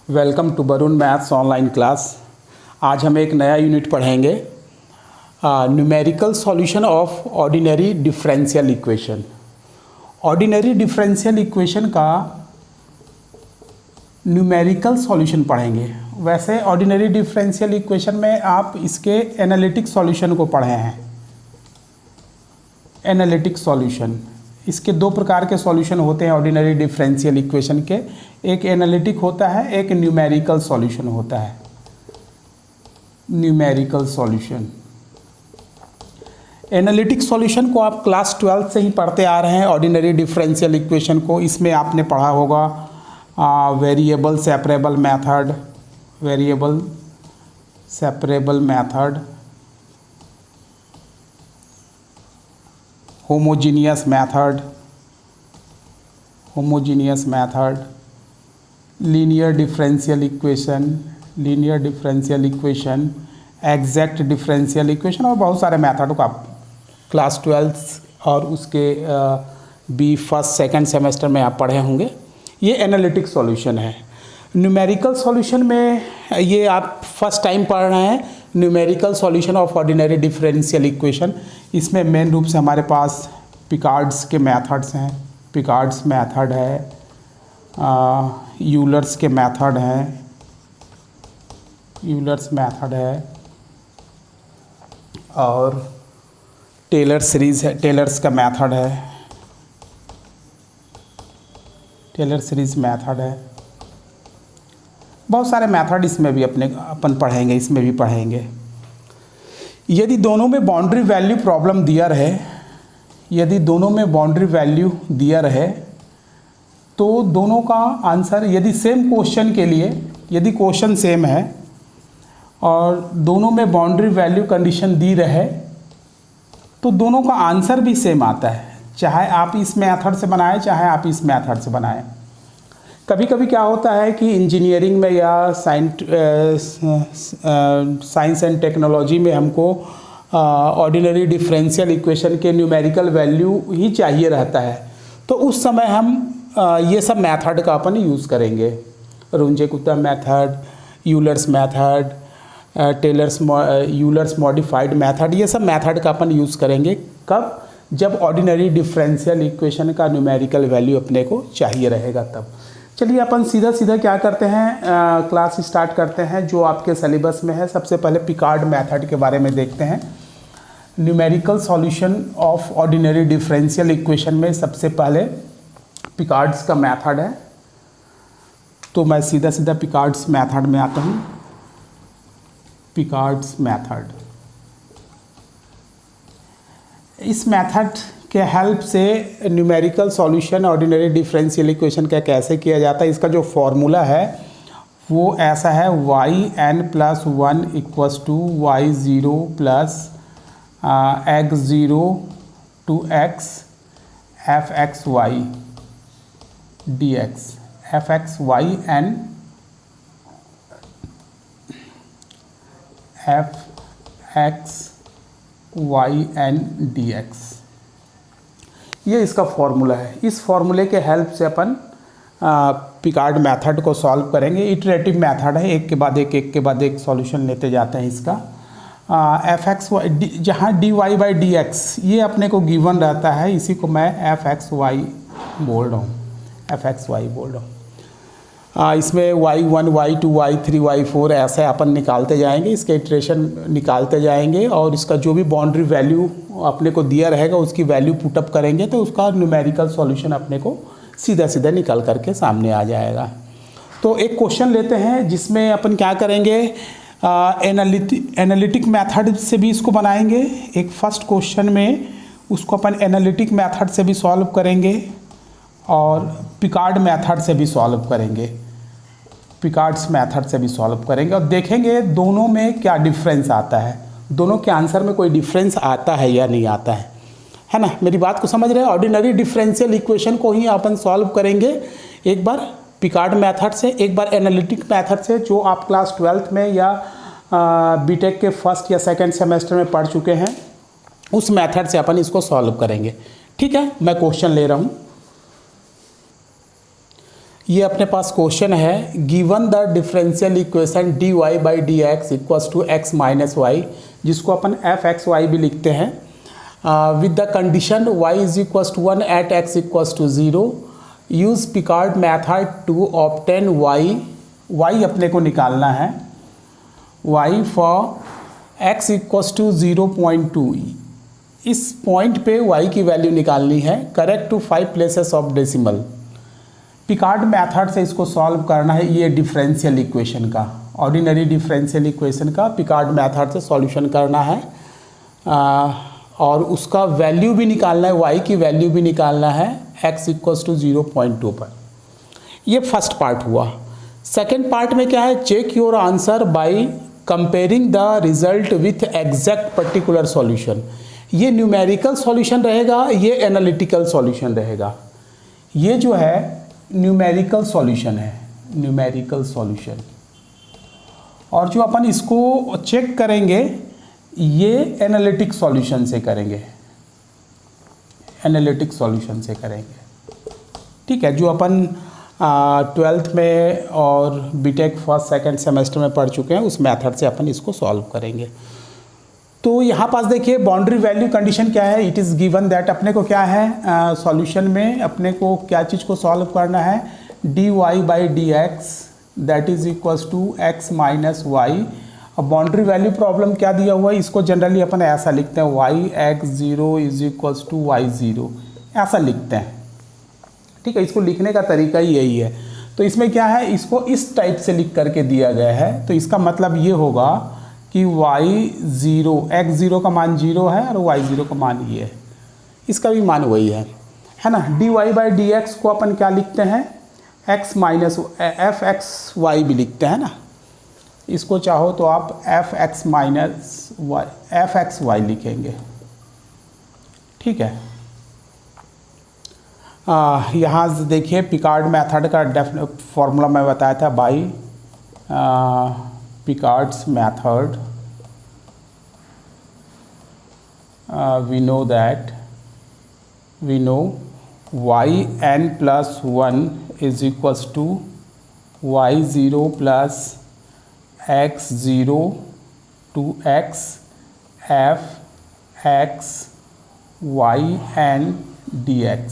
Welcome to Varun maths online class. आज हम एक नया यूनिट पढ़ेंगे, numerical solution of ordinary differential equation. Ordinary differential equation का न्यूमेरिकल सॉल्यूशन पढ़ेंगे। वैसे ऑर्डिनरी डिफरेंशियल इक्वेशन में आप इसके एनालिटिक सॉल्यूशन को पढ़े हैं। एनालिटिक सॉल्यूशन, इसके दो प्रकार के सॉल्यूशन होते हैं ऑर्डिनरी डिफरेंशियल इक्वेशन के। एक एनालिटिक होता है, एक न्यूमेरिकल सॉल्यूशन होता है। न्यूमेरिकल सॉल्यूशन, एनालिटिक सॉल्यूशन को आप क्लास 12 से ही पढ़ते आ रहे हैं। ऑर्डिनरी डिफरेंशियल इक्वेशन को इसमें आपने पढ़ा होगा variable separable method, variable separable method, homogeneous method, homogeneous method, linear differential equation, linear differential equation, exact differential equation और बहुत सारे मेथड को आप क्लास 12 और उसके बी फर्स्ट सेकंड सेमेस्टर में आप पढ़े होंगे। ये एनालिटिक सॉल्यूशन है। न्यूमेरिकल सॉल्यूशन में ये आप फर्स्ट टाइम पढ़ रहे हैं, numerical solution of ordinary differential equation. इसमें मेन रूप से हमारे पास पिकार्ड्स के मेथड्स हैं, पिकार्ड्स मेथड है, यूलर्स के मेथड हैं, यूलर्स मेथड है और टेलर सीरीज़ है, टेलर्स का मेथड है, टेलर सीरीज़ मेथड है। बहुत सारे मेथड इसमें भी अपन पढ़ेंगे, इसमें भी पढ़ेंगे। यदि दोनों में बाउंड्री वैल्यू प्रॉब्लम दिया रहे, यदि दोनों में बाउंड्री वैल्यू दिया रहे तो दोनों का आंसर, यदि सेम क्वेश्चन के लिए, यदि क्वेश्चन सेम है और दोनों में बाउंड्री वैल्यू कंडीशन दी रहे तो दोनों का आंसर भी सेम आता है, चाहे आप इस मेथड से बनाएं चाहे आप इस मेथड से बनाएं। कभी कभी क्या होता है कि इंजीनियरिंग में या साइंस एंड टेक्नोलॉजी में हमको ऑर्डिनरी डिफरेंशियल इक्वेशन के न्यूमेरिकल वैल्यू ही चाहिए रहता है, तो उस समय हम ये सब मेथड का अपन यूज़ करेंगे। Runge Kutta method, Euler's method, Euler's modified method, ये सब मेथड का अपन यूज़ करेंगे। कब? जब ऑर्डिनरी डिफरेंशियल इक्वेशन का न्यूमेरिकल वैल्यू अपने को चाहिए रहेगा तब। चलिए अपन सीधा सीधा क्या करते हैं, क्लास स्टार्ट करते हैं। जो आपके सिलेबस में है, सबसे पहले पिकार्ड मेथड के बारे में देखते हैं। Numerical solution of ordinary differential equation में सबसे पहले पिकार्ड्स का मेथड है, तो मैं सीधा सीधा पिकार्ड्स मेथड में आता हूँ। पिकार्ड्स मेथड, इस मेथड के हेल्प से numerical solution ordinary differential equation का कैसे किया जाता है, इसका जो फॉर्मूला है वो ऐसा है, yn+1 = y0 plus x0 to x fxy dx, fxy and fxy and dx, ये इसका फॉर्मूला है। इस फॉर्मूले के हेल्प से अपन पिकार्ड मेथड को सॉल्व करेंगे। इटरेटिव मेथड है, एक के बाद एक सॉल्यूशन लेते जाते हैं इसका। fxy, जहाँ dy/dx ये अपने को गिवन रहता है, इसी को मैं fxy बोल रहा हूँ, fxy बोल रहा हूँ। इसमें y1, y2, y3, y4 ऐसे अपन निकालते जाएंगे, इसके इटरेशन निकालते जाएंगे और इसका जो भी बाउंड्री वैल्यू अपने को दिया रहेगा उसकी वैल्यू पुटअप करेंगे तो उसका न्यूमेरिकल सॉल्यूशन अपने को सीधा सीधा निकल करके सामने आ जाएगा। तो एक क्वेश्चन लेते हैं जिसमें अपन क्या करेंगे, एनालिटिक मेथड से भी इसको बनाएंगे। एक फर्स्ट क्वेश्चन में उसको अपन एनालिटिक मेथड से भी सॉल्व करेंगे और पिकार्ड मेथड से भी सॉल्व करेंगे, पिकार्ड्स मेथड से भी सॉल्व करेंगे और देखेंगे दोनों में क्या डिफरेंस आता है, दोनों के आंसर में कोई डिफरेंस आता है या नहीं आता है ना। मेरी बात को समझ रहे हैं? ऑर्डिनरी डिफरेंशियल इक्वेशन को ही अपन सॉल्व करेंगे, एक बार पिकार्ड मेथड से, एक बार एनालिटिक मेथड से, जो आप क्लास 12th में या बीटेक के फर्स्ट या सेकेंड सेमेस्टर में पढ़ चुके हैं, उस मेथड से अपन इसको सॉल्व करेंगे। ठीक है, मैं क्वेश्चन ले रहा हूँ। ये अपने पास क्वेश्चन है, given the differential equation dy by d x equals to x minus y, जिसको अपन एफ एक्स वाई भी लिखते हैं, with the condition y is equals to 1 at x equals to 0, use Picard method to obtain y अपने को निकालना है, y for x equals to 0.2, इस पॉइंट पे y की वैल्यू निकालनी है, correct to 5 places of decimal. Picard method से इसको सॉल्व करना है, ये डिफरेंशियल इक्वेशन का, ऑर्डिनरी डिफरेंशियल इक्वेशन का पिकार्ड मेथड से सॉल्यूशन करना है, और उसका वैल्यू भी निकालना है, y की वैल्यू भी निकालना है x इक्वल्स टू 0.2 पर। ये फर्स्ट पार्ट हुआ। सेकेंड पार्ट में क्या है, check your answer by comparing the result with exact particular solution. ये न्यूमेरिकल सॉल्यूशन रहेगा, ये एनालिटिकल सॉल्यूशन रहेगा। ये जो है न्यूमेरिकल सॉल्यूशन है, न्यूमेरिकल सॉल्यूशन, और जो अपन इसको चेक करेंगे ये एनालिटिक सॉल्यूशन से करेंगे, एनालिटिक सॉल्यूशन से करेंगे। ठीक है, जो अपन 12th में और बीटेक फर्स्ट सेकंड सेमेस्टर में पढ़ चुके हैं, उस मेथड से अपन इसको सॉल्व करेंगे। तो यहाँ पास देखिए बाउंड्री वैल्यू कंडीशन क्या है, इट इज़ गिवन दैट, अपने को क्या है सॉल्यूशन में अपने को क्या चीज़ को सॉल्व करना है, dy by d x that is equals to x minus y. अब बाउंड्री वैल्यू प्रॉब्लम क्या दिया हुआ है, इसको जनरली अपन ऐसा लिखते हैं, y(x0) is equals to y0, ऐसा लिखते हैं। ठीक है, इसको लिखने का तरीका ही यही है। तो इसमें क्या है, इसको इस टाइप से लिख करके दिया गया है, तो इसका मतलब ये होगा कि y0, x0 का मान 0 है और y0 का मान ये है, इसका भी मान वही है ना। dy बाई डी एक्स को अपन क्या लिखते हैं, x minus f x y भी लिखते हैं ना, इसको चाहो तो आप f x minus y f x y लिखेंगे। ठीक है, यहाँ देखिए पिकार्ड मेथड का फॉर्मूला मैं बताया था, by Picard's method we know yn plus 1 is equals to y0 plus x0 to x f x y and dx।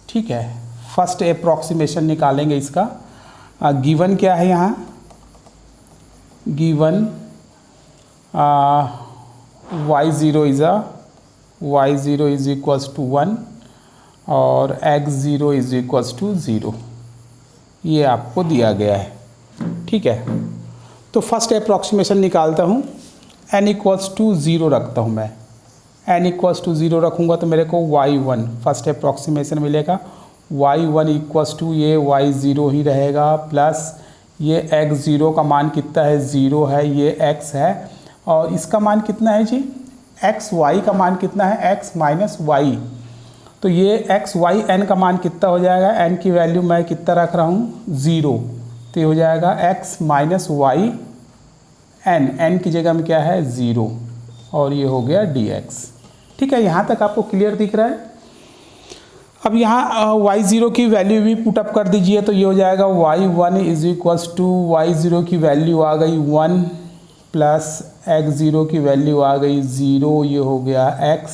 ठीक है, फर्स्ट अप्रॉक्सीमेशन निकालेंगे इसका। गिवन क्या है यहाँ, given y0 is equals to 1 और x0 इज इक्वल्स टू 0, ये आपको दिया गया है। ठीक है, तो फर्स्ट अप्रॉक्सीमेशन निकालता हूँ, n इक्वल्स टू 0 रखता हूँ मैं, n इक्वल्स टू 0 रखूँगा तो मेरे को y1 फर्स्ट अप्रॉक्सीमेशन मिलेगा, y1 इक्वल्स टू ये y0 ही रहेगा, प्लस ये x0 का मान कितना है, 0 है, ये x है, और इसका मान कितना है जी, एक्स वाई का मान कितना है, x माइनस वाई। तो ये एक्स वाई एन का मान कितना हो जाएगा, एन की वैल्यू मैं कितना रख रहा हूँ, 0, तो ये हो जाएगा x minus y n, n की जगह में क्या है 0, और ये हो गया dx। ठीक है, यहाँ तक आपको क्लियर दिख रहा है। अब यहाँ y0 की वैल्यू भी पुटअप कर दीजिए, तो ये हो जाएगा y1 is equals to y0 की वैल्यू आ गई 1 प्लस x0 की वैल्यू आ गई 0, ये हो गया x,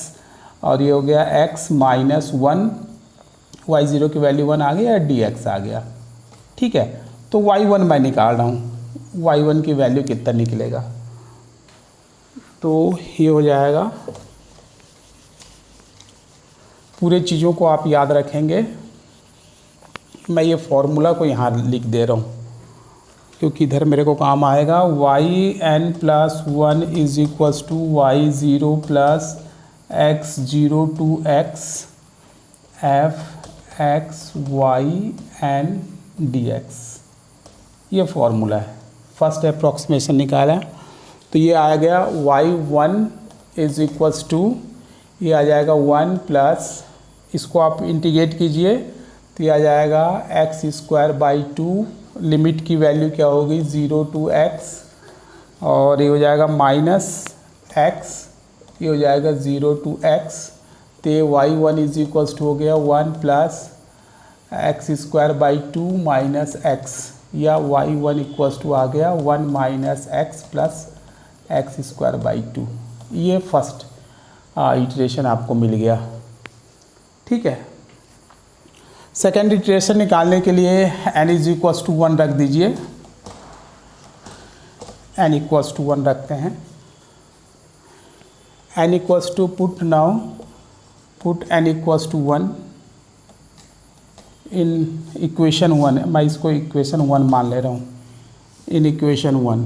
और ये हो गया x माइनस 1, y0 की वैल्यू 1 आ गई और dx आ गया। ठीक है, तो y1 मैं निकाल रहा हूँ, y1 की वैल्यू कितना निकलेगा, तो ये हो जाएगा, पूरे चीज़ों को आप याद रखेंगे, मैं ये फॉर्मूला को यहाँ लिख दे रहा हूँ क्योंकि इधर मेरे को काम आएगा। yn plus 1 is equals to y0 plus x0 to x f x y and dx, ये फॉर्मूला है। फर्स्ट अप्रॉक्सीमेशन निकाला तो ये आ गया y1 इज इक्वल्स टू, ये आ जाएगा 1 प्लस, इसको आप इंटीग्रेट कीजिए तो ये आ जाएगा एक्स स्क्वायर बाई 2, लिमिट की वैल्यू क्या होगी 0 टू x, और ये हो जाएगा माइनस x, ये हो जाएगा 0 टू x, तो ये y1 इज इक्वल्स टू हो गया 1 plus x square by 2 minus x, या y1 इक्वल्स टू आ गया 1 minus x plus x square by 2। ये फर्स्ट इटरेशन आपको मिल गया। ठीक है, सेकेंड इटरेशन निकालने के लिए n इज इक्वल्स टू 1 रख दीजिए, n इक्वल्स टू 1 रखते हैं। n equals to put n equals to 1 in equation 1, मैं इसको इक्वेशन 1 मान ले रहा हूँ। इन इक्वेशन 1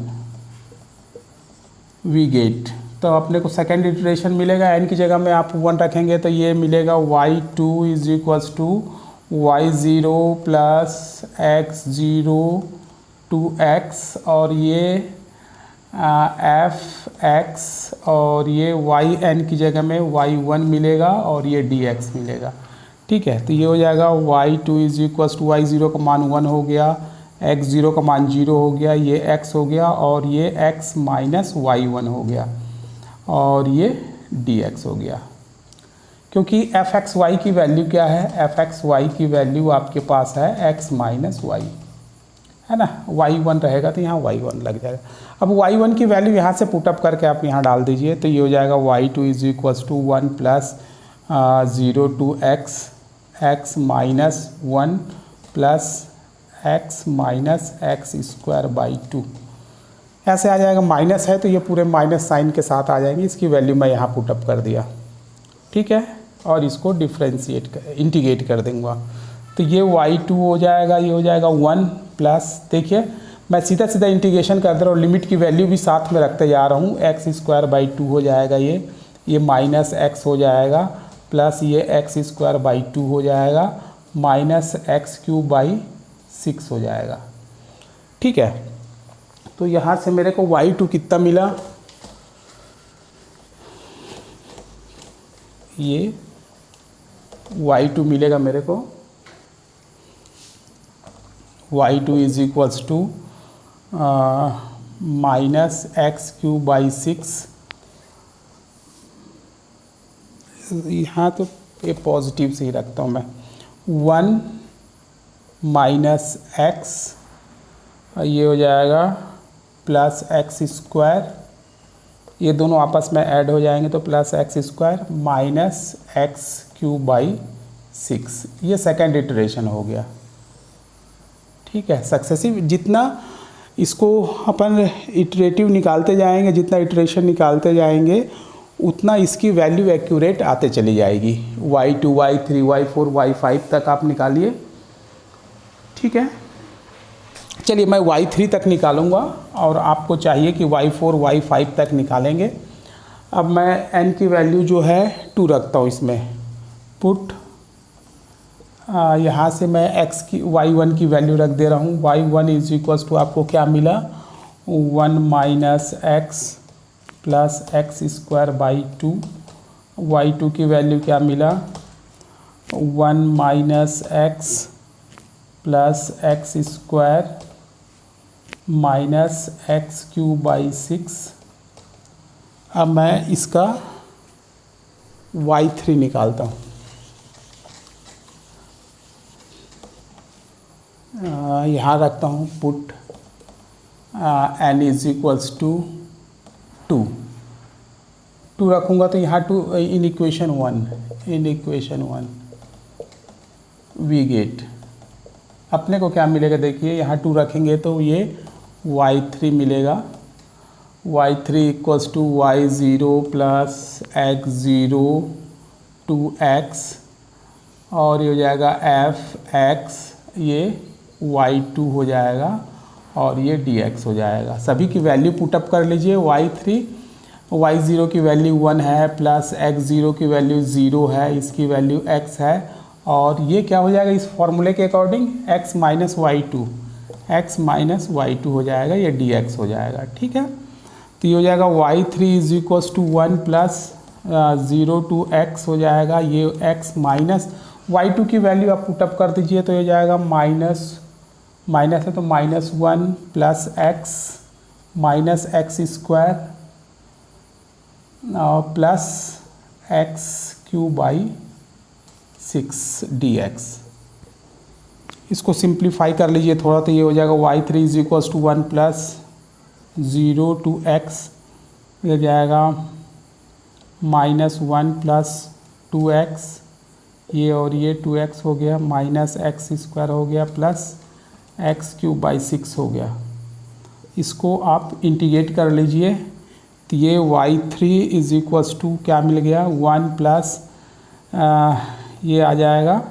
वी गेट, तो अपने को सेकेंड इटरेशन मिलेगा। n की जगह में आप 1 रखेंगे तो ये मिलेगा y2 is equals to y0 plus x0 2x, और ये f(x) और ये yn की जगह में y1 मिलेगा और ये dx मिलेगा। ठीक है, तो ये हो जाएगा y2 is equals to y0 का मान 1 हो गया, x0 का मान 0 हो गया, ये x हो गया, और ये x माइनस y1 हो गया, और ये dx हो गया। क्योंकि f(x) y की वैल्यू क्या है, f(x) y की वैल्यू आपके पास है x माइनस y, है ना। y1 रहेगा तो यहाँ y1 लग जाएगा। अब y1 की वैल्यू यहाँ से पुटअप करके आप यहाँ डाल दीजिए, तो ये हो जाएगा y2 is equals to 1 plus 0 to x minus 1 plus x minus x square by 2। ऐसे आ जाएगा, माइनस है तो ये पूरे माइनस साइन के साथ आ जाएंगे। इसकी वैल्यू मैं यहाँ पुटअप कर दिया। ठीक है, और इसको इंटीग्रेट कर दूँगा, तो ये y2 हो जाएगा, ये हो जाएगा 1 प्लस, देखिए मैं सीधा सीधा इंटीग्रेशन कर दे रहा हूँ, लिमिट की वैल्यू भी साथ में रखते जा रहा हूँ। एक्स स्क्वायर बाई 2 हो जाएगा, ये माइनस x हो जाएगा, प्लस ये एक्स स्क्वायर बाई 2 हो जाएगा, माइनस एक्स क्यूब बाई 6 हो जाएगा। ठीक है, तो यहाँ से मेरे को y2 कितना मिला, ये y2 मिलेगा मेरे को, y2 is equals to minus x cube by 6। यहाँ तो ये पॉजिटिव से ही रखता हूँ मैं, 1 माइनस एक्स, ये हो जाएगा प्लस एक्स स्क्वायर, ये दोनों आपस में ऐड हो जाएंगे तो plus x square minus x cube by 6। ये सेकेंड इटरेशन हो गया। ठीक है, सक्सेसिव, जितना इसको अपन इटरेटिव निकालते जाएंगे, जितना इटरेशन निकालते जाएंगे उतना इसकी वैल्यू एक्यूरेट आते चली जाएगी। y2 y3 y4 y5 तक आप निकालिए। ठीक है, चलिए मैं y3 तक निकालूंगा और आपको चाहिए कि y4 y5 तक निकालेंगे। अब मैं n की वैल्यू जो है 2 रखता हूँ इसमें, पुट यहाँ से मैं x की y1 की वैल्यू रख दे रहा हूँ। y1 इज इक्वल्स टू आपको क्या मिला, 1 minus x plus x square by 2। y2 की वैल्यू क्या मिला, 1 minus x plus x square minus x cube by 6। अब मैं इसका y3 निकालता हूँ। यहाँ रखता हूँ put n is equals to 2 रखूँगा तो यहाँ 2 इन इक्वेशन 1 वी गेट, अपने को क्या मिलेगा, देखिए यहाँ 2 रखेंगे तो ये y3 मिलेगा। y3 equals to y0 plus x0 2x, और ये हो जाएगा f(x), ये y2 हो जाएगा और ये dx हो जाएगा। सभी की वैल्यू पुटअप कर लीजिए। y0 की वैल्यू 1 है, प्लस x0 की वैल्यू 0 है, इसकी वैल्यू x है, और ये क्या हो जाएगा इस फॉर्मूले के अकॉर्डिंग, x माइनस y2 हो जाएगा, ये dx हो जाएगा। ठीक है, तो ये हो जाएगा y3 is equals to 1 plus 0 to x हो जाएगा, ये x माइनस y2 की वैल्यू आप पुटअप कर दीजिए तो ये जाएगा माइनस है तो -1 plus x minus x square plus x cube by 6 dx। इसको सिंप्लीफाई कर लीजिए थोड़ा, तो ये हो जाएगा y3 is equals to 1 plus 0 to x, ये जाएगा -1 प्लस 2x, ये और ये 2x हो गया, माइनस एक्स स्क्वायर हो गया, प्लस x³/6 हो गया। इसको आप इंटीग्रेट कर लीजिए, तो ये y3 इज इक्वल्स टू क्या मिल गया, 1 प्लस ये आ जाएगा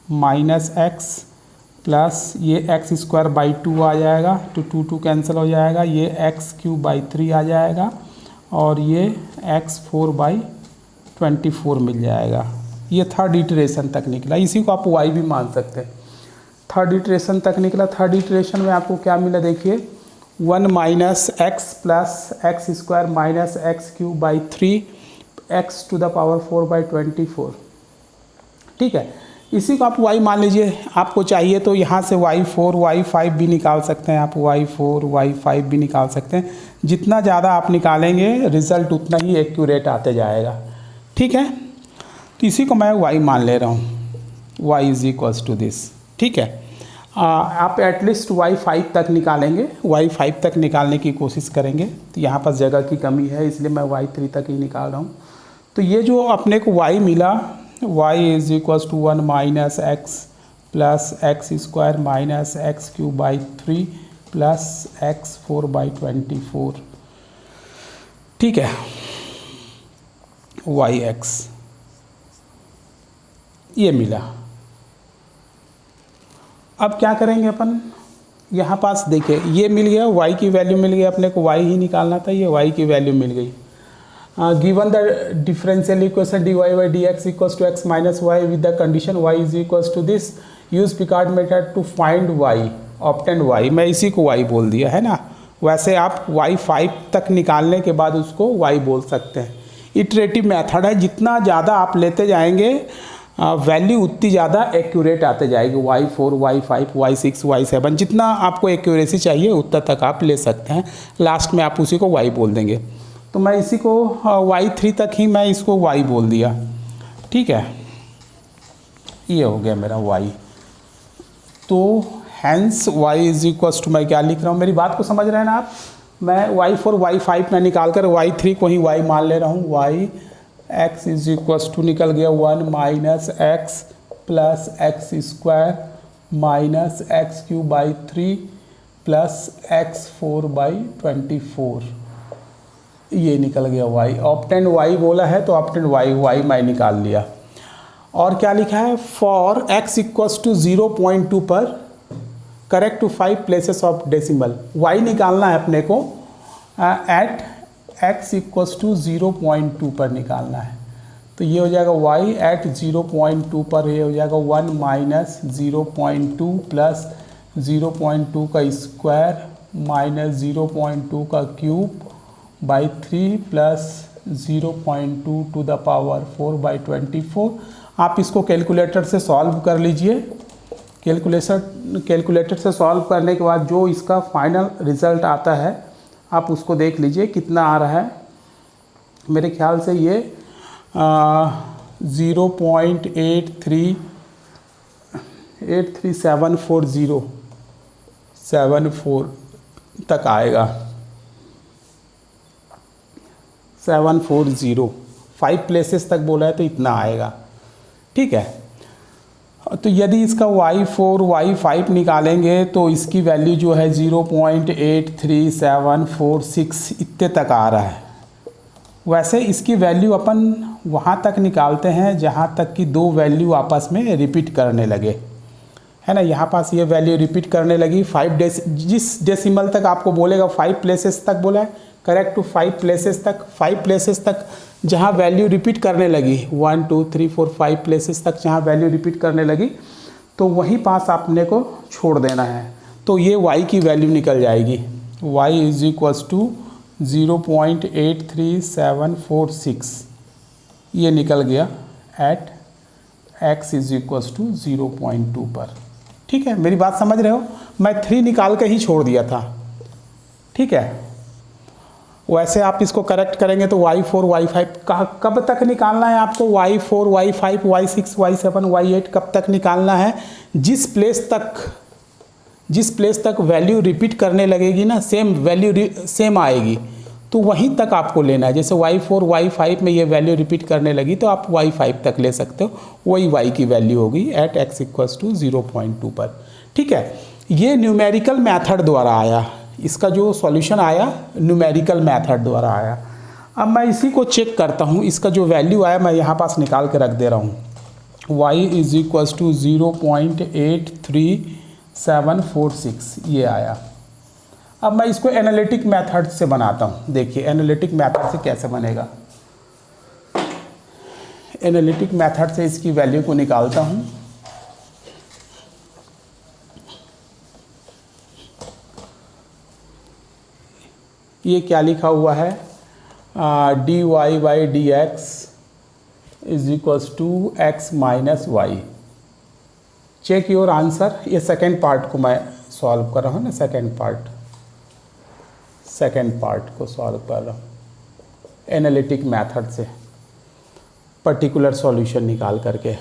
-x प्लस ये x²/2 आ जाएगा, तो 2 कैंसिल हो जाएगा, ये x³/3 आ जाएगा और ये x4/24 मिल जाएगा। ये थर्ड इटरेशन तक निकला, इसी को आप y भी मान सकते हैं। थर्ड इटरेशन तक निकला। थर्ड इटरेशन में आपको क्या मिला देखिए, 1 minus x plus x² minus x³/3 x⁴/24। ठीक है, इसी को आप y मान लीजिए। आपको चाहिए तो यहाँ से y4 y5 भी निकाल सकते हैं, आप y4 y5 भी निकाल सकते हैं। जितना ज़्यादा आप निकालेंगे रिज़ल्ट उतना ही एक्यूरेट आते जाएगा। ठीक है, तो इसी को मैं y मान ले रहा हूँ, y is equals to this. ठीक है, आप एटलीस्ट y5 तक निकालेंगे, y5 तक निकालने की कोशिश करेंगे। तो यहाँ पर जगह की कमी है, इसलिए मैं y3 तक ही निकाल रहा हूँ। तो ये जो अपने को y मिला, y is equals to 1 minus x plus x² minus x³/3 plus x4/24। ठीक है, yx ये मिला। अब क्या करेंगे अपन, यहाँ पास देखिए ये मिल गया, y की वैल्यू मिल गई, अपने को y ही निकालना था, ये y की वैल्यू मिल गई। Given the differential equation dy/dx equals to x minus y with the condition y is equals to this, use Picard method to find y, obtain y। मैं इसी को y बोल दिया है ना। वैसे आप y5 तक निकालने के बाद उसको y बोल सकते हैं। इटरेटिव मेथड है, जितना ज़्यादा आप लेते जाएंगे वैल्यू उतनी ज़्यादा एक्यूरेट आते जाएगी। y4 y5 y6 y7 जितना आपको एक्यूरेसी चाहिए उतना तक आप ले सकते हैं। लास्ट में आप उसी को y बोल देंगे। तो मैं इसी को y3 तक ही मैं इसको y बोल दिया। ठीक है, ये हो गया मेरा y। तो hence y is equals to, मैं क्या लिख रहा हूँ, मेरी बात को समझ रहे हैं ना आप। मैं y4 y5 में निकाल कर y3 को ही y मान ले रहा हूँ। y x is equals to निकल गया 1 minus x plus x² minus x³/3 plus x4/24, ये निकल गया y। ऑब्टेन y बोला है तो ऑब्टेन y मैं निकाल लिया। और क्या लिखा है, फॉर x इक्वल्स टू 0.2 पर correct to 5 places of decimal. y निकालना है अपने को एट x इक्वल्स टू 0.2 पर निकालना है। तो ये हो जाएगा y एट 0.2 पर, ये हो जाएगा 1 माइनस 0.2 प्लस 0.2 का स्क्वायर माइनस 0.2 का cube by 3 plus 0.2 to the power 4/24। आप इसको कैलकुलेटर से सॉल्व कर लीजिए। कैलकुलेटर से सॉल्व करने के बाद जो इसका फाइनल रिज़ल्ट आता है आप उसको देख लीजिए कितना आ रहा है। मेरे ख्याल से ये 0.8374 तक आएगा। 740 5 प्लेसेस तक बोला है तो इतना आएगा। ठीक है, तो यदि इसका y4 y5 निकालेंगे तो इसकी वैल्यू जो है 0.83746 इतने तक आ रहा है। वैसे इसकी वैल्यू अपन वहाँ तक निकालते हैं जहाँ तक कि दो वैल्यू आपस में रिपीट करने लगे, है ना। यहाँ पास ये वैल्यू रिपीट करने लगी। 5 जिस डेसिमल तक आपको बोलेगा 5 प्लेसेस तक बोला है, करेक्ट टू 5 प्लेसेस तक, 5 प्लेसेस तक जहाँ वैल्यू रिपीट करने लगी, 1 2 3 4 5 प्लेसेस तक जहाँ वैल्यू रिपीट करने लगी तो वहीं पास आपने को छोड़ देना है। तो ये y की वैल्यू निकल जाएगी, y इज इक्वल्स टू 0.83746, ये निकल गया at x is equals to 0.2 पर। ठीक है, मेरी बात समझ रहे हो। मैं 3 निकाल के ही छोड़ दिया था। ठीक है, वैसे आप इसको करेक्ट करेंगे तो y4 y5 कब तक निकालना है आपको, y4 y5 y6 y7 y8 कब तक निकालना है, जिस प्लेस तक वैल्यू रिपीट करने लगेगी ना, सेम वैल्यू सेम आएगी, तो वहीं तक आपको लेना है। जैसे y4 y5 में ये वैल्यू रिपीट करने लगी तो आप y5 तक ले सकते हो, वही y की वैल्यू होगी एट x इक्वल्स टू 0.2 पर। ठीक है, ये न्यूमेरिकल मेथड द्वारा आया, इसका जो सॉल्यूशन आया न्यूमेरिकल मेथड द्वारा आया। अब मैं इसी को चेक करता हूँ, इसका जो वैल्यू आया मैं यहाँ पास निकाल के रख दे रहा हूँ, y इज इक्वल्स टू 0.83746 ये आया। अब मैं इसको एनालिटिक मेथड से बनाता हूँ। देखिए एनालिटिक मेथड से कैसे बनेगा, एनालिटिक मेथड से इसकी वैल्यू को निकालता हूँ। ये क्या लिखा हुआ है, dy by d x is equals to x minus y. Check your answer. ये सेकेंड पार्ट को मैं सॉल्व कर रहा हूँ ना, सेकेंड पार्ट को सॉल्व कर रहा हूँ एनालिटिक मेथड से, पर्टिकुलर सॉल्यूशन निकाल करके।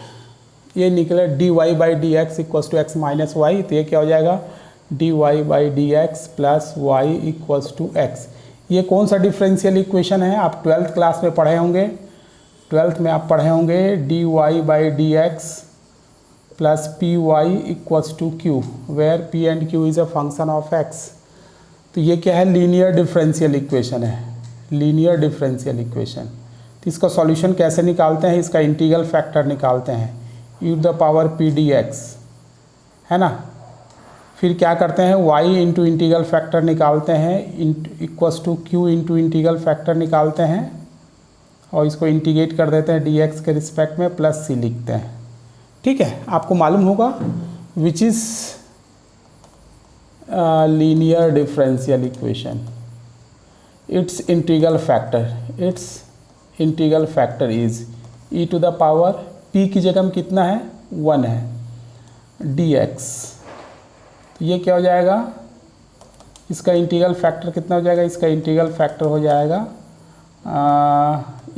ये निकला dy by d x equals to x minus y, तो ये क्या हो जाएगा dy by d x plus y equals to x. ये कौन सा डिफरेंशियल इक्वेशन है, आप 12th क्लास में पढ़े होंगे, 12th में आप पढ़े होंगे dy by d x plus p y equals to q, where p and q is a function of x। तो ये क्या है, लीनियर डिफरेंशियल इक्वेशन है, लीनियर डिफरेंशियल इक्वेशन। तो इसका सॉल्यूशन कैसे निकालते हैं, इसका इंटीग्रल फैक्टर निकालते हैं e to the power p dx, है ना। फिर क्या करते हैं, y इंटू इंटीग्रल फैक्टर निकालते हैं equals to q into integral factor निकालते हैं, और इसको इंटीग्रेट कर देते हैं dx के रिस्पेक्ट में, प्लस c लिखते हैं। ठीक है, आपको मालूम होगा which is linear differential equation, it's integral factor is e to the power p की जगह में कितना है 1 है dx। तो ये क्या हो जाएगा, इसका इंटीग्रल फैक्टर कितना हो जाएगा, इसका इंटीग्रल फैक्टर हो जाएगा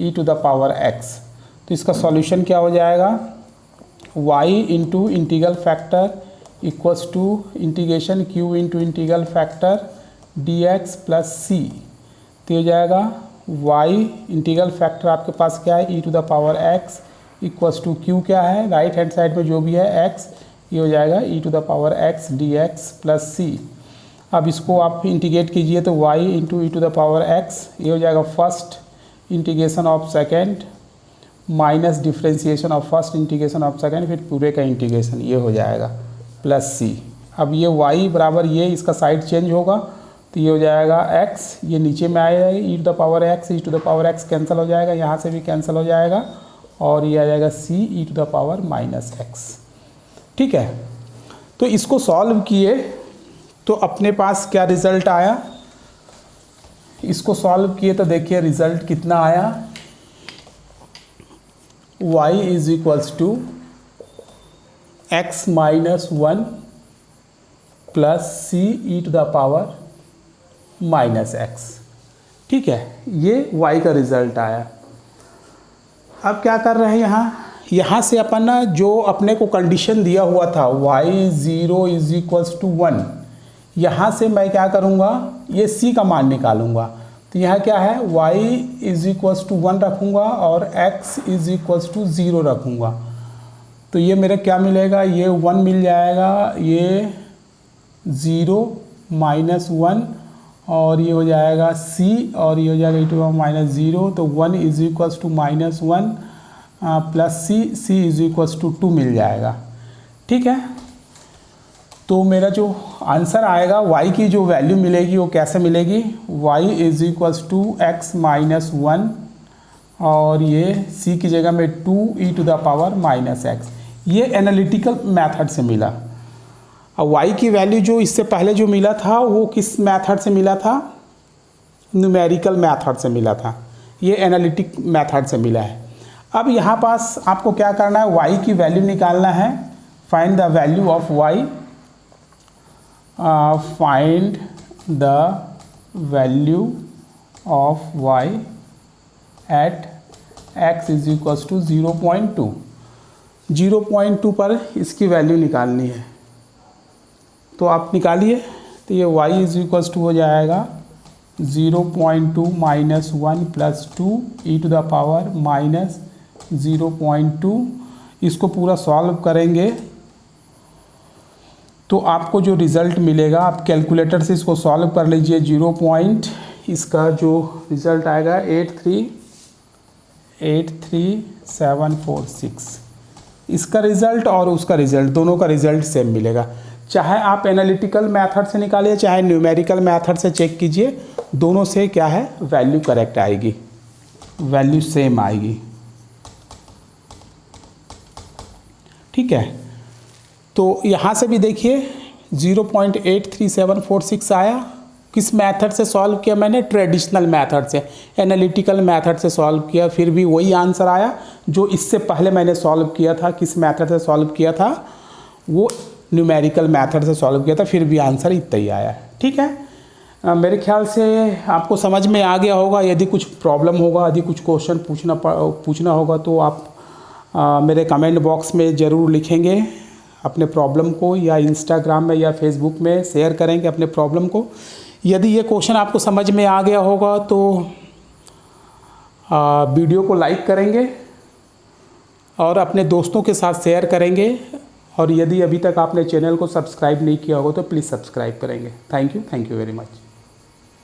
e to the power x। तो इसका सॉल्यूशन क्या हो जाएगा, y into integral factor equals to integration q into integral factor dx plus c। तो हो जाएगा y इंटीग्रल फैक्टर आपके पास क्या है e to the power x equals to q क्या है, राइट हैंड साइड में जो भी है x, ये हो जाएगा e to the power x dx plus c। अब इसको आप इंटीग्रेट कीजिए तो y into e to the power x, ये हो जाएगा first integration of second minus differentiation of first integration of second, फिर पूरे का इंटीग्रेशन, ये हो जाएगा प्लस c। अब ये y बराबर ये इसका साइड चेंज होगा तो ये हो जाएगा x, ये नीचे में आएगा e to the power x, e to the power x cancel हो जाएगा, यहाँ से भी कैंसिल हो जाएगा, और ये आ जाएगा c e to the power minus x। ठीक है, तो इसको सॉल्व किए तो अपने पास क्या रिज़ल्ट आया, इसको सॉल्व किए तो देखिए रिज़ल्ट कितना आया, y is equals to x minus 1 plus c e to the power minus x। ठीक है, ये y का रिज़ल्ट आया। अब क्या कर रहे हैं, यहाँ से अपन ना जो अपने को कंडीशन दिया हुआ था y 0 इज इक्वल्स टू 1, यहाँ से मैं क्या करूँगा, ये c का मान निकालूंगा। तो यहाँ क्या है, y इज इक्वल्स टू 1 रखूँगा और x इज इक्वल्स टू 0 रखूँगा। तो ये मेरा क्या मिलेगा, ये 1 मिल जाएगा, ये 0 माइनस 1, और ये हो जाएगा c, और ये हो जाएगा e टू द माइनस 0। तो 1 is equals to minus 1 plus c is equals to 2 मिल जाएगा। ठीक है, तो मेरा जो आंसर आएगा y की जो वैल्यू मिलेगी वो कैसे मिलेगी, y is equals to x minus 1, और ये c की जगह में 2 e to the power minus x। ये एनालिटिकल मेथड से मिला। अब y की वैल्यू जो इससे पहले जो मिला था वो किस मेथड से मिला था, न्यूमेरिकल मेथड से मिला था, ये एनालिटिक मेथड से मिला है। अब यहाँ पास आपको क्या करना है, y की वैल्यू निकालना है, find the value of y, find the value of y at x is equals to 0.2। 0.2 पर इसकी वैल्यू निकालनी है, तो आप निकालिए। तो ये y इज इक्वल्स टू हो जाएगा 0.2 minus 1 plus 2 e to the power minus 0.2। इसको पूरा सॉल्व करेंगे तो आपको जो रिज़ल्ट मिलेगा, आप कैलकुलेटर से इसको सॉल्व कर लीजिए। इसका जो रिज़ल्ट आएगा 8383746। इसका रिज़ल्ट और उसका रिज़ल्ट, दोनों का रिज़ल्ट सेम मिलेगा। चाहे आप एनालिटिकल मेथड से निकालिए, चाहे न्यूमेरिकल मेथड से चेक कीजिए, दोनों से क्या है, वैल्यू करेक्ट आएगी, वैल्यू सेम आएगी। ठीक है, तो यहाँ से भी देखिए 0.83746 आया। किस मेथड से सॉल्व किया मैंने? ट्रेडिशनल मेथड से, एनालिटिकल मेथड से सॉल्व किया, फिर भी वही आंसर आया जो इससे पहले मैंने सॉल्व किया था। किस मेथड से सॉल्व किया था? वो न्यूमेरिकल मेथड से सॉल्व किया था, फिर भी आंसर इतना ही आया। ठीक है, मेरे ख्याल से आपको समझ में आ गया होगा। यदि कुछ प्रॉब्लम होगा, यदि कुछ क्वेश्चन पूछना होगा तो आप मेरे कमेंट बॉक्स में ज़रूर लिखेंगे अपने प्रॉब्लम को, या इंस्टाग्राम में या फेसबुक में शेयर करेंगे अपने प्रॉब्लम को। यदि ये क्वेश्चन आपको समझ में आ गया होगा तो वीडियो को लाइक करेंगे और अपने दोस्तों के साथ शेयर करेंगे। और यदि अभी तक आपने चैनल को सब्सक्राइब नहीं किया होगा तो प्लीज़ सब्सक्राइब करेंगे। Thank you very much.